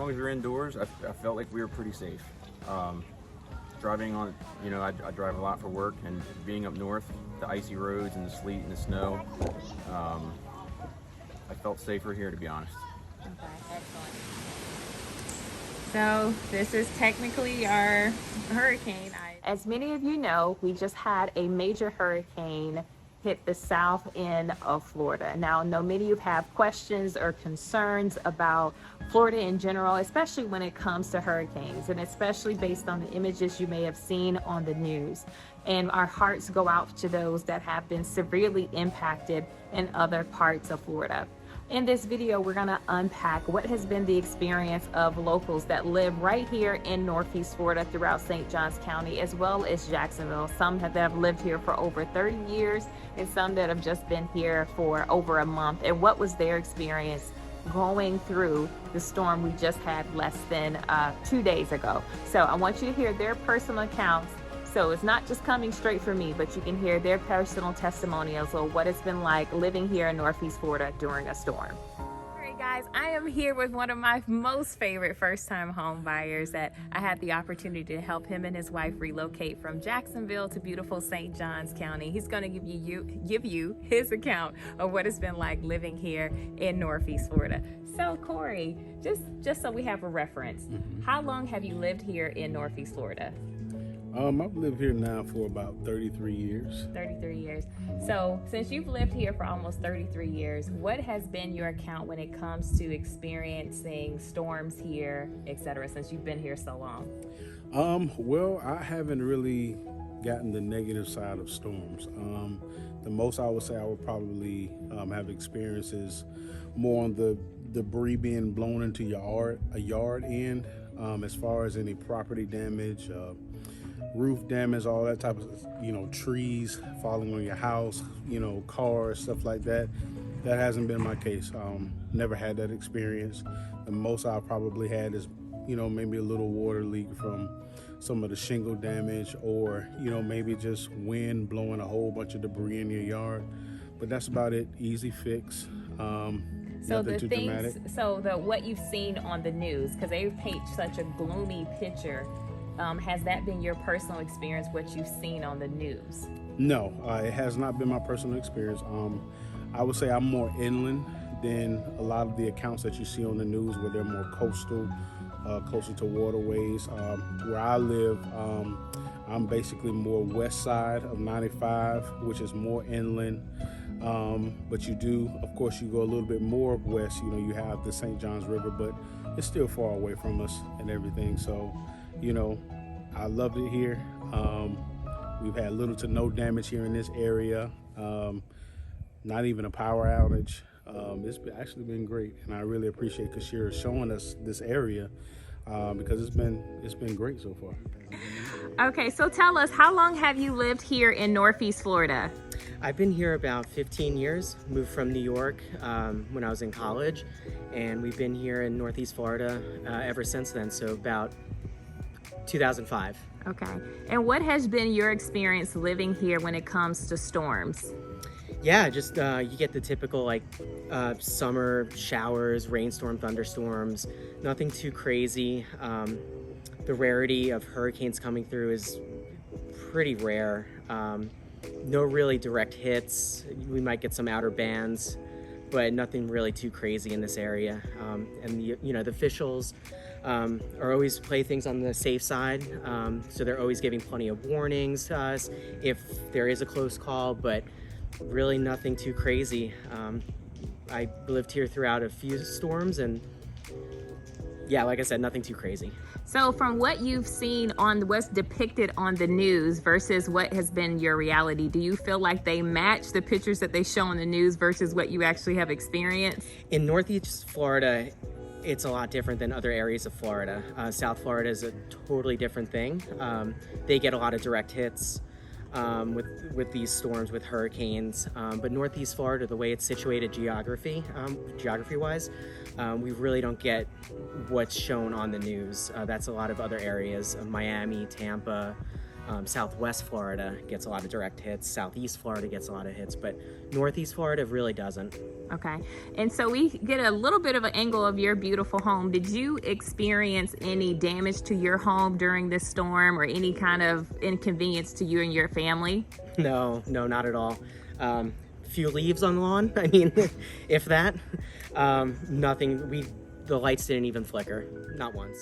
long as you're indoors, I felt like we were pretty safe. Driving on, I drive a lot for work, and being up north, the icy roads and the sleet and the snow, I felt safer here, to be honest. Okay, excellent. So this is technically our hurricane. As many of you know, we just had a major hurricane hit the south end of Florida. Now, I know many of you have questions or concerns about Florida in general, especially when it comes to hurricanes, and especially based on the images you may have seen on the news. And our hearts go out to those that have been severely impacted in other parts of Florida. In this video, we're going to unpack what has been the experience of locals that live right here in Northeast Florida throughout St. Johns County, as well as Jacksonville. Some that have lived here for over 30 years and some that have just been here for over a month. And what was their experience going through the storm we just had less than 2 days ago. So I want you to hear their personal accounts. So it's not just coming straight from me, but you can hear their personal testimonials of what it's been like living here in Northeast Florida during a storm. All right, guys, I am here with one of my most favorite first-time home buyers that I had the opportunity to help him and his wife relocate from Jacksonville to beautiful St. Johns County. He's going to give you his account of what it's been like living here in Northeast Florida. So Corey, just so we have a reference, how long have you lived here in Northeast Florida? I've lived here now for about 33 years. 33 years. So since you've lived here for almost 33 years, what has been your account when it comes to experiencing storms here, etc., since you've been here so long? Well, I haven't really gotten the negative side of storms. The most I would say I would probably have experiences more on the debris being blown into a yard end, as far as any property damage, roof damage, all that type of, trees falling on your house, cars, stuff like that. That hasn't been my case. Never had that experience. The most I've probably had is, maybe a little water leak from some of the shingle damage, or, maybe just wind blowing a whole bunch of debris in your yard. But that's about it. Easy fix. So what you've seen on the news, because they paint such a gloomy picture, has that been your personal experience, what you've seen on the news? No, it has not been my personal experience. I would say I'm more inland than a lot of the accounts that you see on the news, where they're more coastal, closer to waterways. Where I live, I'm basically more west side of 95, which is more inland. But you do, of course, you go a little bit more west, you have the St. Johns River, but it's still far away from us and everything. So, I loved it here. We've had little to no damage here in this area. Not even a power outage. It's actually been great, and I really appreciate Kashira showing us this area, because it's been great so far. Okay, so tell us, how long have you lived here in Northeast Florida? I've been here about 15 years, moved from New York when I was in college, and we've been here in Northeast Florida ever since then, so about 2005. Okay, and what has been your experience living here when it comes to storms? Yeah, just you get the typical summer showers, rainstorm, thunderstorms, nothing too crazy. The rarity of hurricanes coming through is pretty rare. No really direct hits. We might get some outer bands, but nothing really too crazy in this area. And the officials are always play things on the safe side, so they're always giving plenty of warnings to us if there is a close call, but really nothing too crazy. I lived here throughout a few storms, and yeah, like I said, nothing too crazy. So from what you've seen on what's depicted on the news versus what has been your reality, do you feel like they match the pictures that they show on the news versus what you actually have experienced? In Northeast Florida, it's a lot different than other areas of Florida. South Florida is a totally different thing. They get a lot of direct hits with these storms, with hurricanes. But Northeast Florida, the way it's situated geography-wise, we really don't get what's shown on the news. That's a lot of other areas, Miami, Tampa, Southwest Florida gets a lot of direct hits. Southeast Florida gets a lot of hits, but Northeast Florida really doesn't. Okay. And so we get a little bit of an angle of your beautiful home. Did you experience any damage to your home during this storm or any kind of inconvenience to you and your family? No, not at all. Few leaves on the lawn. I mean, if that. Nothing. The lights didn't even flicker, not once.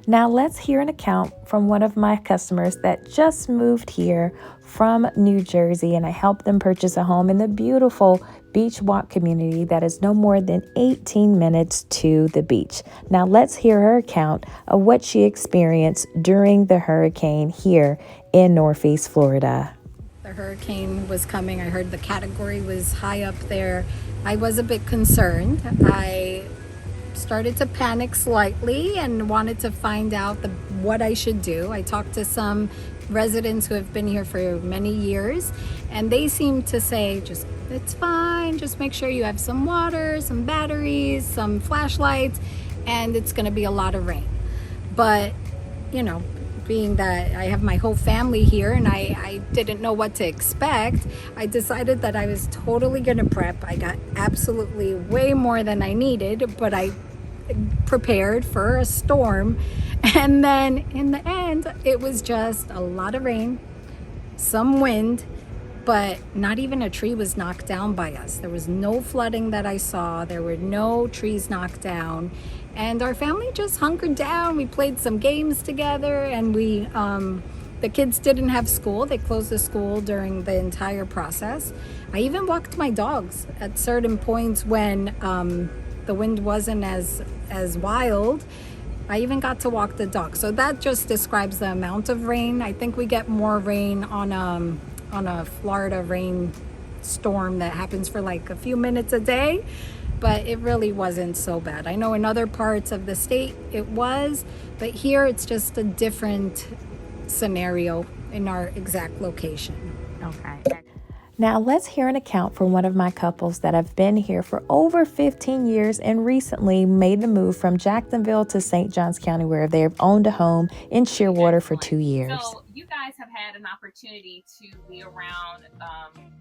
Now let's hear an account from one of my customers that just moved here from New Jersey, and I helped them purchase a home in the beautiful Beach Walk community that is no more than 18 minutes to the beach. Now let's hear her account of what she experienced during the hurricane here in Northeast Florida. The hurricane was coming. I heard the category was high up there. I was a bit concerned. I started to panic slightly and wanted to find out what I should do. I talked to some residents who have been here for many years, and they seemed to say, just it's fine, just make sure you have some water, some batteries, some flashlights, and it's going to be a lot of rain. But you know, being that I have my whole family here and I didn't know what to expect, I decided that I was totally gonna prep. I got absolutely way more than I needed, but I prepared for a storm. And then in the end, it was just a lot of rain, some wind, but not even a tree was knocked down by us. There was no flooding that I saw. There were no trees knocked down. And our family just hunkered down. We played some games together, and the kids didn't have school. They closed the school during the entire process. I even walked my dogs at certain points when the wind wasn't as wild. I even got to walk the dog. So that just describes the amount of rain. I think we get more rain on a Florida rain storm that happens for like a few minutes a day. But it really wasn't so bad. I know in other parts of the state it was, but here it's just a different scenario in our exact location. Okay. Now let's hear an account from one of my couples that have been here for over 15 years and recently made the move from Jacksonville to St. Johns County, where they've owned a home in Shearwater for 2 years. So you guys have had an opportunity to be around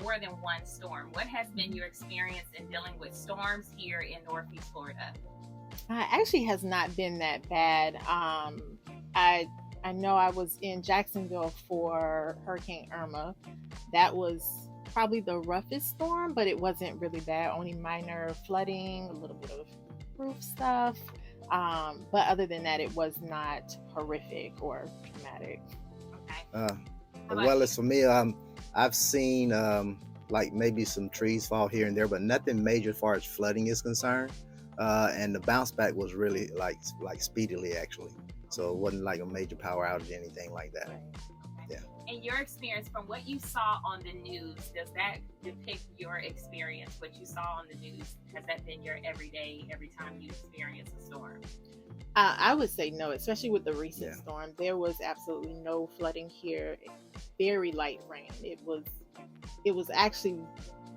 more than one storm. What has been your experience in dealing with storms here in Northeast Florida? Actually has not been that bad. I know I was in Jacksonville for Hurricane Irma. That was probably the roughest storm, but it wasn't really bad. Only minor flooding, a little bit of roof stuff. But other than that, it was not horrific or traumatic. Well, as for me, I've seen like maybe some trees fall here and there, but nothing major as far as flooding is concerned. And the bounce back was really like speedily actually. So it wasn't like a major power outage or anything like that. Yeah. In your experience, from what you saw on the news, does that depict your experience? What you saw on the news, has that been your everyday, every time you experience a storm? I would say no, especially with the recent storm. There was absolutely no flooding here. Very light rain. It was actually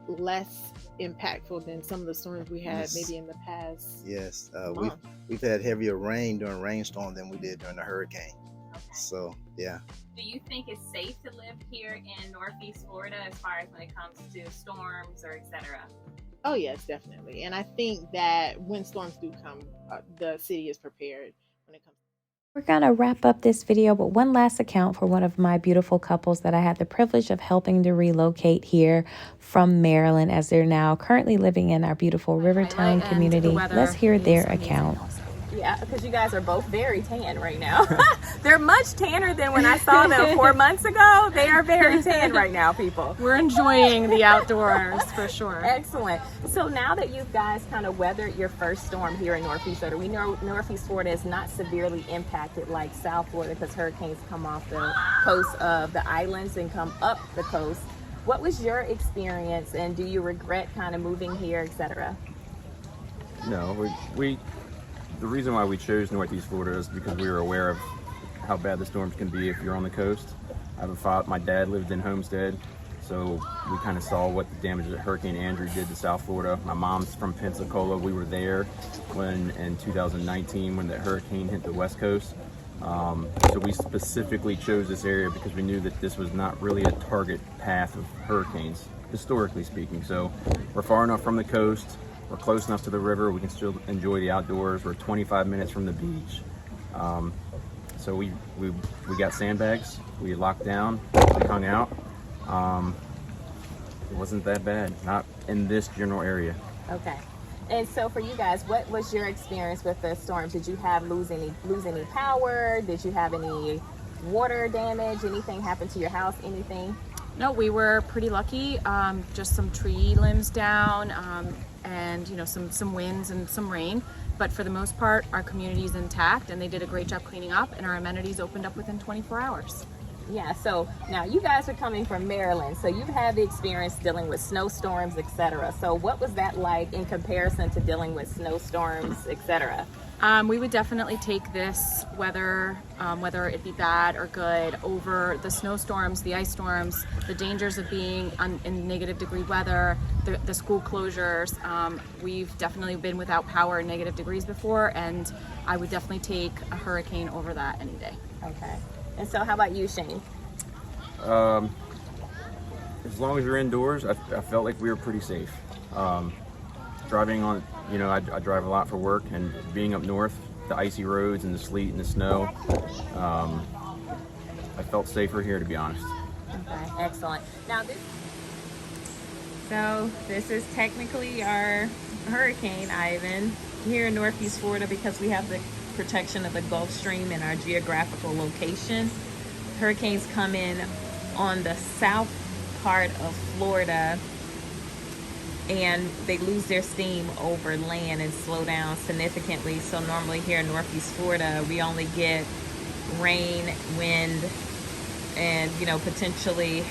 less impactful than some of the storms we had maybe in the past. Yes, we've had heavier rain during rainstorm than we did during the hurricane. Okay. So yeah. Do you think it's safe to live here in Northeast Florida as far as when it comes to storms or etc.? Oh yes, definitely. And I think that when storms do come, the city is prepared when it comes. We're going to wrap up this video with one last account for one of my beautiful couples that I had the privilege of helping to relocate here from Maryland, as they're now currently living in our beautiful Rivertown community. Let's hear their account. Yeah, because you guys are both very tan right now. They're much tanner than when I saw them 4 months ago. They are very tan right now, people. We're enjoying the outdoors for sure. Excellent. So now that you guys kind of weathered your first storm here in Northeast Florida, we know Northeast Florida is not severely impacted like South Florida because hurricanes come off the coast of the islands and come up the coast. What was your experience, and do you regret kind of moving here, etc.? No, the reason why we chose Northeast Florida is because we were aware of how bad the storms can be if you're on the coast. I have a father, my dad lived in Homestead, so we kind of saw what the damage that Hurricane Andrew did to South Florida. My mom's from Pensacola. We were there in 2019 when that hurricane hit the West Coast. So we specifically chose this area because we knew that this was not really a target path of hurricanes, historically speaking. So we're far enough from the coast, we're close enough to the river, we can still enjoy the outdoors. We're 25 minutes from the beach. So we got sandbags, we locked down, we hung out. It wasn't that bad, not in this general area. Okay. And so for you guys, what was your experience with the storms? Did you lose any power? Did you have any water damage? Anything happen to your house? Anything? No, we were pretty lucky. Just some tree limbs down, and some winds and some rain. But for the most part, our community is intact, and they did a great job cleaning up, and our amenities opened up within 24 hours. Yeah, so now you guys are coming from Maryland, so you've had the experience dealing with snowstorms, etc. So what was that like in comparison to dealing with snowstorms, etc.? We would definitely take this weather, whether it be bad or good, over the snowstorms, the ice storms, the dangers of being in negative degree weather, the school closures. We've definitely been without power in negative degrees before, and I would definitely take a hurricane over that any day. Okay. And so how about you, Shane? As long as you're indoors, I felt like we were pretty safe. Driving on, I drive a lot for work, and being up north, the icy roads and the sleet and the snow, I felt safer here, to be honest. Okay, excellent. Now this is technically our Hurricane Ivan here in Northeast Florida because we have the protection of the Gulf Stream in our geographical location. Hurricanes come in on the south part of Florida and they lose their steam over land and slow down significantly. So normally here in Northeast Florida, we only get rain, wind, and potentially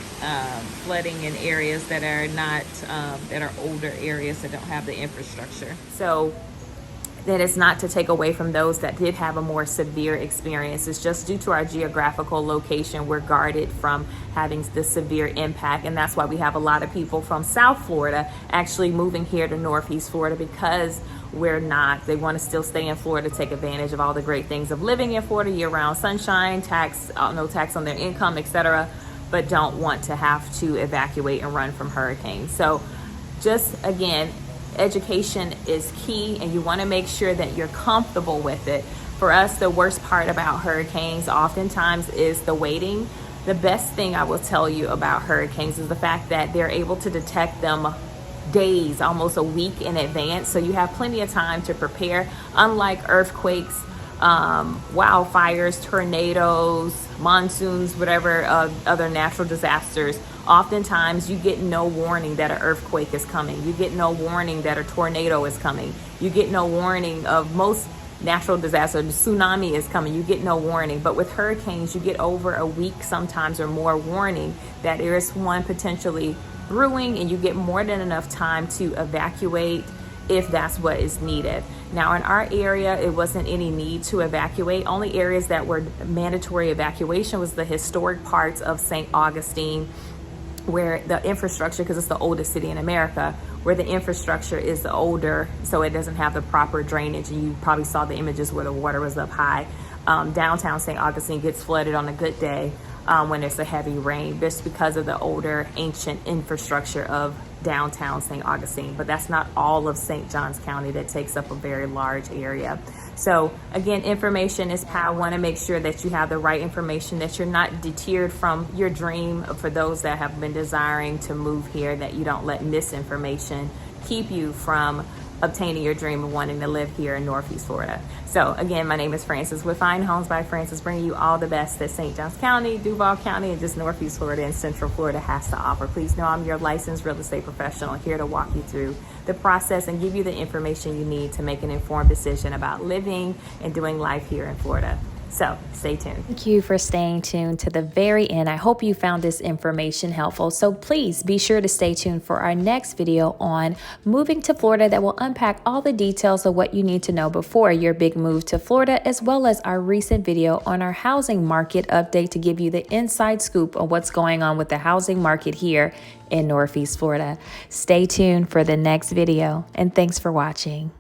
flooding in areas that are not that are older areas that don't have the infrastructure. So that is not to take away from those that did have a more severe experience. It's just due to our geographical location, we're guarded from having this severe impact. And that's why we have a lot of people from South Florida actually moving here to Northeast Florida, because we're not. They want to still stay in Florida, take advantage of all the great things of living in Florida, year-round sunshine, no tax on their income, etc., but don't want to have to evacuate and run from hurricanes. So just again, education is key, and you want to make sure that you're comfortable with it. For us, the worst part about hurricanes oftentimes is the waiting. The best thing I will tell you about hurricanes is the fact that they're able to detect them days, almost a week in advance, so you have plenty of time to prepare. Unlike earthquakes, wildfires, tornadoes, monsoons, whatever other natural disasters, oftentimes you get no warning that an earthquake is coming. You get no warning that a tornado is coming. You get no warning of most natural disasters. Tsunami is coming. You get no warning. But with hurricanes, you get over a week sometimes or more warning that there is one potentially brewing, and you get more than enough time to evacuate if that's what is needed. Now in our area, it wasn't any need to evacuate. Only areas that were mandatory evacuation was the historic parts of St. Augustine, where the infrastructure, because it's the oldest city in America, where the infrastructure is older, so it doesn't have the proper drainage. And you probably saw the images where the water was up high. Downtown St. Augustine gets flooded on a good day when it's a heavy rain, just because of the older ancient infrastructure of downtown St. Augustine. But that's not all of St. Johns County. That takes up a very large area. So again, information is power. Want to make sure that you have the right information, that you're not deterred from your dream. For those that have been desiring to move here, that you don't let misinformation keep you from obtaining your dream of wanting to live here in Northeast Florida. So again, my name is Frances with Fine Homes by Frances, bringing you all the best that St. Johns County, Duval County, and just Northeast Florida and Central Florida has to offer. Please know I'm your licensed real estate professional, here to walk you through the process and give you the information you need to make an informed decision about living and doing life here in Florida. So stay tuned. Thank you for staying tuned to the very end. I hope you found this information helpful. So please be sure to stay tuned for our next video on moving to Florida that will unpack all the details of what you need to know before your big move to Florida, as well as our recent video on our housing market update to give you the inside scoop on what's going on with the housing market here in Northeast Florida. Stay tuned for the next video, and thanks for watching.